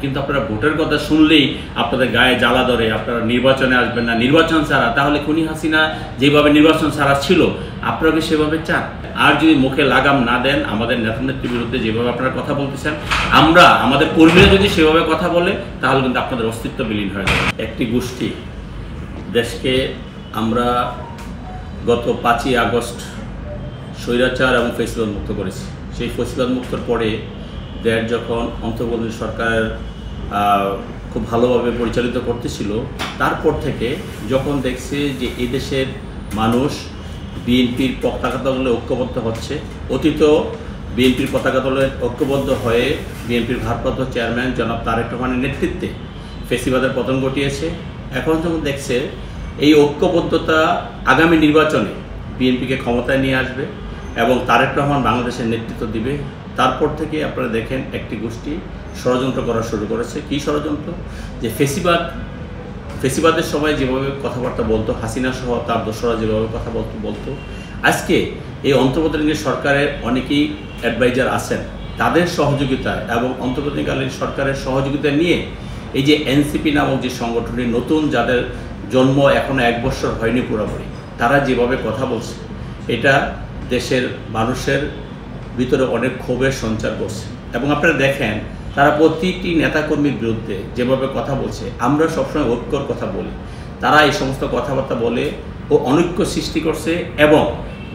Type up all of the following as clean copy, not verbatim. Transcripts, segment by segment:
কিন্তু আপনারা ভোটের কথা শুনলেই আপনাদের গায়ে জ্বালা ধরে, আপনারা নির্বাচনে আসবেন না, নির্বাচন ছাড়া। তাহলে খুনি হাসিনা যেভাবে নির্বাচন ছাড়া ছিল আপনারা কি সেভাবে চান? আর যদি মুখে লাগাম না দেন আমাদের নেতা নেত্রীর বিরুদ্ধে যেভাবে আপনারা কথা বলতেছেন, আমরা আমাদের কর্মীরা যদি সেভাবে কথা বলে তাহলে কিন্তু আপনাদের অস্তিত্ব বিলীন হয়ে যাবে। একটি গোষ্ঠী দেশকে আমরা গত 5ই আগস্ট স্বৈরাচার এবং ফেসিবাদ মুক্ত করেছি। সেই ফেসিবাদ মুক্তর পরে দেশ যখন অন্তর্বর্তী সরকার খুব ভালোভাবে পরিচালিত করতেছিল, তারপর থেকে যখন দেখছে যে এই দেশের মানুষ বিএনপির পতাকা দলে ঐক্যবদ্ধ হচ্ছে, অতীত বিএনপির পতাকা দলে ঐক্যবদ্ধ হয়ে বিএনপির ভারপ্রাপ্ত চেয়ারম্যান জনাব তারেক রহমানের নেতৃত্বে ফেসিবাদের পতন ঘটিয়েছে। এখন যখন দেখছে এই ঐক্যবদ্ধতা আগামী নির্বাচনে বিএনপিকে ক্ষমতায় নিয়ে আসবে এবং তারেক রহমান বাংলাদেশের নেতৃত্ব দিবে, তারপর থেকে আপনারা দেখেন একটি গোষ্ঠী ষড়যন্ত্র করা শুরু করেছে। কী ষড়যন্ত্র? যে ফেসিবাদের সময় যেভাবে কথাবার্তা বলতো, হাসিনা সহ তার দোসররা যেভাবে কথা বলতো, আজকে এই অন্তর্বর্তীকালীন সরকারের অনেকেই অ্যাডভাইজার আছেন, তাদের সহযোগিতায় এবং অন্তর্বর্তীকালীন সরকারের সহযোগিতা নিয়ে এই যে এনসিপি নামক যে সংগঠনটি নতুন, যাদের জন্ম এখনও 1 বছর হয়নি পুরোপুরি, তারা যেভাবে কথা বলছে এটা দেশের মানুষের ভিতরে অনেক ক্ষোভের সঞ্চার করছে। এবং আপনারা দেখেন তারা প্রতিটি নেতাকর্মীর বিরুদ্ধে যেভাবে কথা বলছে, আমরা সবসময় ঐক্যর কথা বলি, তারা এই সমস্ত কথাবার্তা বলে ও অনৈক্য সৃষ্টি করছে এবং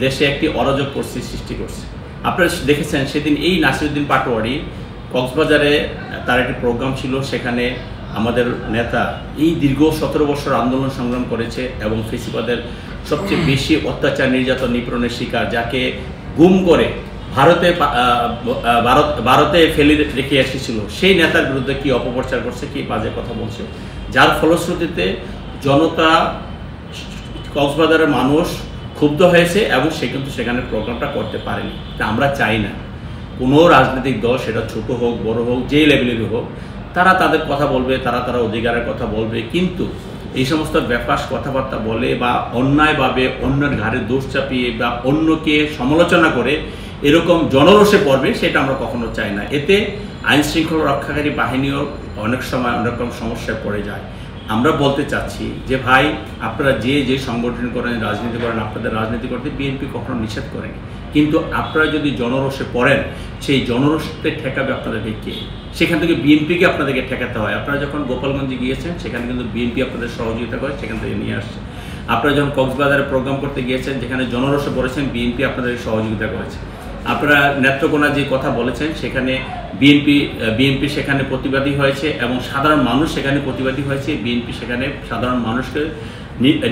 দেশে একটি অরাজক পরিস্থিতি সৃষ্টি করছে। আপনারা দেখেছেন সেদিন এই নাসিরউদ্দিন পাটোয়ারি কক্সবাজারে তার একটি প্রোগ্রাম ছিল, সেখানে আমাদের নেতা এই দীর্ঘ 17 বছর আন্দোলন সংগ্রাম করেছে এবং ফেসিবাদের সবচেয়ে বেশি অত্যাচার, নির্যাতন, নিপীড়নের শিকার, যাকে গুম করে ভারতে ফেলে রেখে এসেছিল, সেই নেতার বিরুদ্ধে কি অপপ্রচার করছে, কি বাজে কথা বলছে, যার ফলশ্রুতিতে জনতা, কক্সবাজারের মানুষ ক্ষুব্ধ হয়েছে এবং সে কিন্তু সেখানে প্রোগ্রামটা করতে পারেনি। তা আমরা চাই না কোনো রাজনৈতিক দল, সেটা ছোট হোক বড় হোক, যেই লেভেলের হোক, তারা তাদের কথা বলবে, তারা অধিকারের কথা বলবে, কিন্তু এই সমস্ত ব্যাপার কথাবার্তা বলে বা অন্যায়ভাবে অন্যের ঘাড়ে দোষ চাপিয়ে বা অন্যকে সমালোচনা করে এরকম জনরোষে পড়বে, সেটা আমরা কখনো চাই না। এতে আইন শৃঙ্খলা রক্ষাকারী বাহিনীও অনেক সময় অনেক রকম সমস্যায় পড়ে যায়। আমরা বলতে চাচ্ছি যে ভাই, আপনারা যে সংগঠন করেন, রাজনীতি করেন, আপনাদের রাজনীতি করতে বিএনপি কখনো নিষেধ করেনি, কিন্তু আপনারা যদি জনরোষে পড়েন, সেই জনরোষতে ঠেকাবে আপনাদেরকে কে? সেখান থেকে বিএনপিকে আপনাদেরকে ঠেকাতে হয়। আপনারা যখন গোপালগঞ্জে গিয়েছেন সেখানে কিন্তু বিএনপি আপনাদের সহযোগিতা করে, সেখান থেকে নিয়ে আসছে। আপনারা যখন কক্সবাজারে প্রোগ্রাম করতে গিয়েছেন, যেখানে জনরোষে পড়েছেন, বিএনপি আপনাদের সহযোগিতা করেছে। আপনারা নেত্রকোনা যে কথা বলেছেন, সেখানে বিএনপি সেখানে প্রতিবাদী হয়েছে এবং সাধারণ মানুষ সেখানে প্রতিবাদী হয়েছে। বিএনপি সেখানে সাধারণ মানুষকে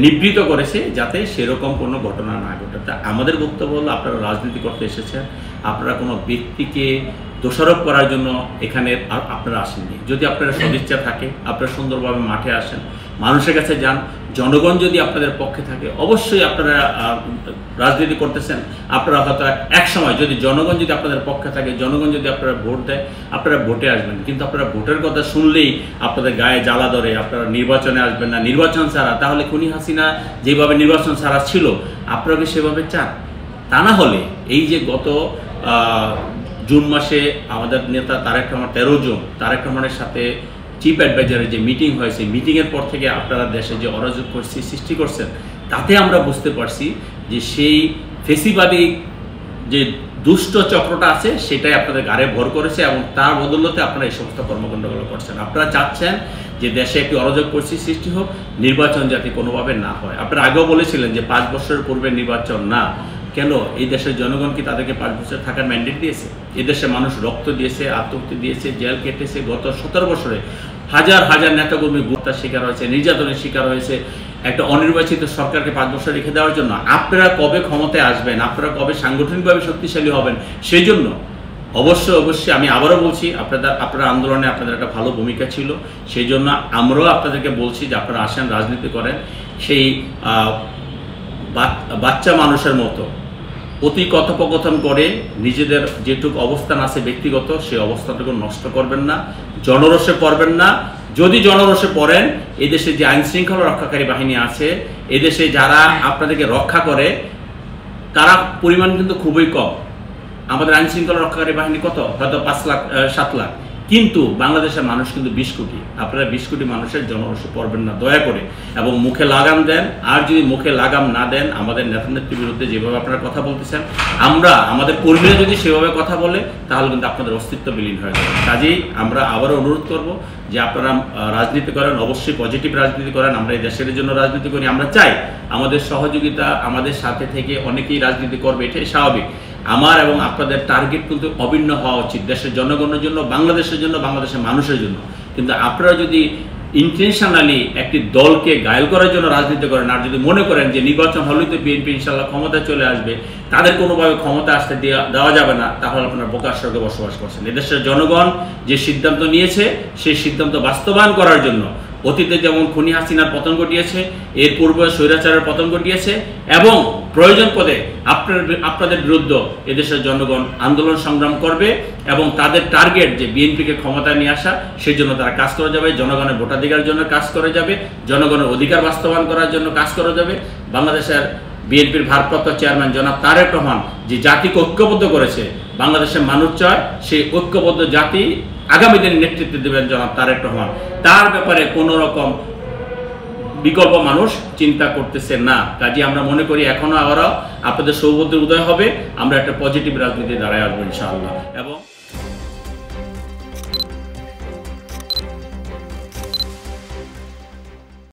নিবৃত করেছে যাতে সেরকম কোনো ঘটনা না ঘটে। তা আমাদের বক্তব্য হলো, আপনারা রাজনীতি করতে এসেছেন, আপনারা কোনো ব্যক্তিকে দোষারোপ করার জন্য এখানে আপনারা আসেননি। যদি আপনারা সদিচ্ছা থাকে, আপনারা সুন্দরভাবে মাঠে আসেন, মানুষের কাছে যান, জনগণ যদি আপনাদের পক্ষে থাকে, অবশ্যই আপনারা রাজনীতি করতেছেন, আপনারা হয়তো এক সময় যদি জনগণ যদি আপনাদের পক্ষে থাকে, জনগণ যদি আপনারা ভোট দেয়, আপনারা ভোটে আসবেন। কিন্তু আপনারা ভোটের কথা শুনলেই আপনাদের গায়ে জ্বালা ধরে, আপনারা নির্বাচনে আসবেন না, নির্বাচন ছাড়া। তাহলে খুনি হাসিনা যেভাবে নির্বাচন ছাড়া ছিল আপনারা কি সেভাবে চান? তা না হলে এই যে গত জুন মাসে আমাদের নেতা তারেক রহমান 13 জুন তারেক রহমানের সাথে চিফ অ্যাডভাইজারের যে মিটিং হয়েছে, মিটিংয়ের পর থেকে আপনারা দেশে যে অরাজক পরিস্থিতি সৃষ্টি করছেন, তাতে আমরা বুঝতে পারছি যে সেই ফেসিবাদী যে দুষ্ট চক্রটা আছে সেটাই আপনাদের গাড়ে ভর করেছে এবং তার বদৌলতে আপনারা এই সমস্ত কর্মকাণ্ডগুলো করছেন। আপনারা চাচ্ছেন যে দেশে একটি অরাজক পরিস্থিতি সৃষ্টি হোক, নির্বাচন যাতে কোনোভাবে না হয়। আপনারা আগেও বলেছিলেন যে 5 বছরের পূর্বে নির্বাচন না। কেন? এই দেশের জনগণ কি তাদেরকে 5 বছর থাকার ম্যান্ডেট দিয়েছে? এদেশের মানুষ রক্ত দিয়েছে, আত্মহত্যা দিয়েছে, জেল কেটেছে। গত 17 বছরে হাজার হাজার নেতাকর্মী হত্যার শিকার হয়েছে, নির্যাতনের শিকার হয়েছে। একটা অনির্বাচিত সরকারকে 5 বছর রেখে দেওয়ার জন্য আপনারা কবে ক্ষমতায় আসবেন, আপনারা কবে সাংগঠনিকভাবে শক্তিশালী হবেন, সেই জন্য অবশ্যই আমি আবারও বলছি, আপনারা আন্দোলনে আপনাদের একটা ভালো ভূমিকা ছিল, সেই জন্য আমরাও আপনাদেরকে বলছি যে আপনারা আসেন, রাজনীতি করেন। সেই বাচ্চা মানুষের মতো অতি কথোপকথন করে নিজেদের যেটুকু অবস্থান আছে ব্যক্তিগত, সেই অবস্থাটুকু নষ্ট করবেন না, জনরোষে পড়বেন না। যদি জনরোষে পড়েন, এদেশে যে আইন শৃঙ্খলা রক্ষাকারী বাহিনী আছে, এদেশে যারা আপনাদেরকে রক্ষা করে, তারা পরিমাণ কিন্তু খুবই কম। আমাদের আইন শৃঙ্খলা রক্ষাকারী বাহিনী কত? হয়তো 5 লাখ 7 লাখ। কিন্তু বাংলাদেশের মানুষ কিন্তু 20 কোটি, আপনারা 20 কোটি মানুষের জনরসে পড়বেন না দয়া করে, এবং মুখে লাগাম দেন। আর যদি মুখে লাগাম না দেন, আমাদের নেতানেত্রীর বিরুদ্ধে যেভাবে আপনারা কথা বলতেছেন, আমাদের কর্মীরা যদি সেভাবে কথা বলে, তাহলে কিন্তু আপনাদের অস্তিত্ব বিলীন হয়ে যাবে। কাজেই আমরা আবারও অনুরোধ করব যে আপনারা রাজনীতি করেন, অবশ্যই পজিটিভ রাজনীতি করেন। আমরা এই দেশের জন্য রাজনীতি করি, আমরা চাই আমাদের সহযোগিতা, আমাদের সাথে থেকে অনেকেই রাজনীতি করবে, এটাই স্বাভাবিক। আমার এবং আপনাদের টার্গেট কিন্তু অভিন্ন হওয়া উচিত, দেশের জনগণের জন্য, বাংলাদেশের জন্য, বাংলাদেশের মানুষের জন্য। কিন্তু আপনারা যদি ইন্টেনশনালি একটি দলকে ঘায়েল করার জন্য রাজনীতি করেন, আর যদি মনে করেন যে নির্বাচন হলেই তো বিএনপি ইনশাল্লাহ ক্ষমতায় চলে আসবে, তাদের কোনোভাবে ক্ষমতা আসতে দেওয়া যাবে না, তাহলে আপনারা বোকার স্বর্গে বসবাস করছেন। এদেশের জনগণ যে সিদ্ধান্ত নিয়েছে, সেই সিদ্ধান্ত বাস্তবায়ন করার জন্য অতীতে যেমন খুনি হাসিনার পতন ঘটিয়েছে, এর পূর্বে স্বৈরাচারের পতন ঘটিয়েছে, এবং প্রয়োজন পদে আপনাদের বিরুদ্ধে এদেশের জনগণ আন্দোলন সংগ্রাম করবে, এবং তাদের টার্গেট যে বিএনপিকে ক্ষমতায় নিয়ে আসা, সেই জন্য তারা কাজ করে যাবে, জনগণের ভোটাধিকারের জন্য কাজ করে যাবে, জনগণের অধিকার বাস্তবায়ন করার জন্য কাজ করে যাবে। বাংলাদেশের বিএনপির ভারপ্রাপ্ত চেয়ারম্যান জনাব তারেক রহমান যে জাতিকে ঐক্যবদ্ধ করেছে, বাংলাদেশের মানুষ চায় সেই ঐক্যবদ্ধ জাতি আগামী দিনে নেতৃত্ব দেবেন জনাব তারেক রহমান। তার ব্যাপারে কোনো রকম বিকল্প মানুষ চিন্তা করতেছে না। কাজে আমরা মনে করি এখনো আবারও আপনাদের সৌভাগ্যের উদয় হবে, আমরা একটা পজিটিভ রাজনীতি দাঁড়ায় আসবো ইনশাআল্লাহ। এবং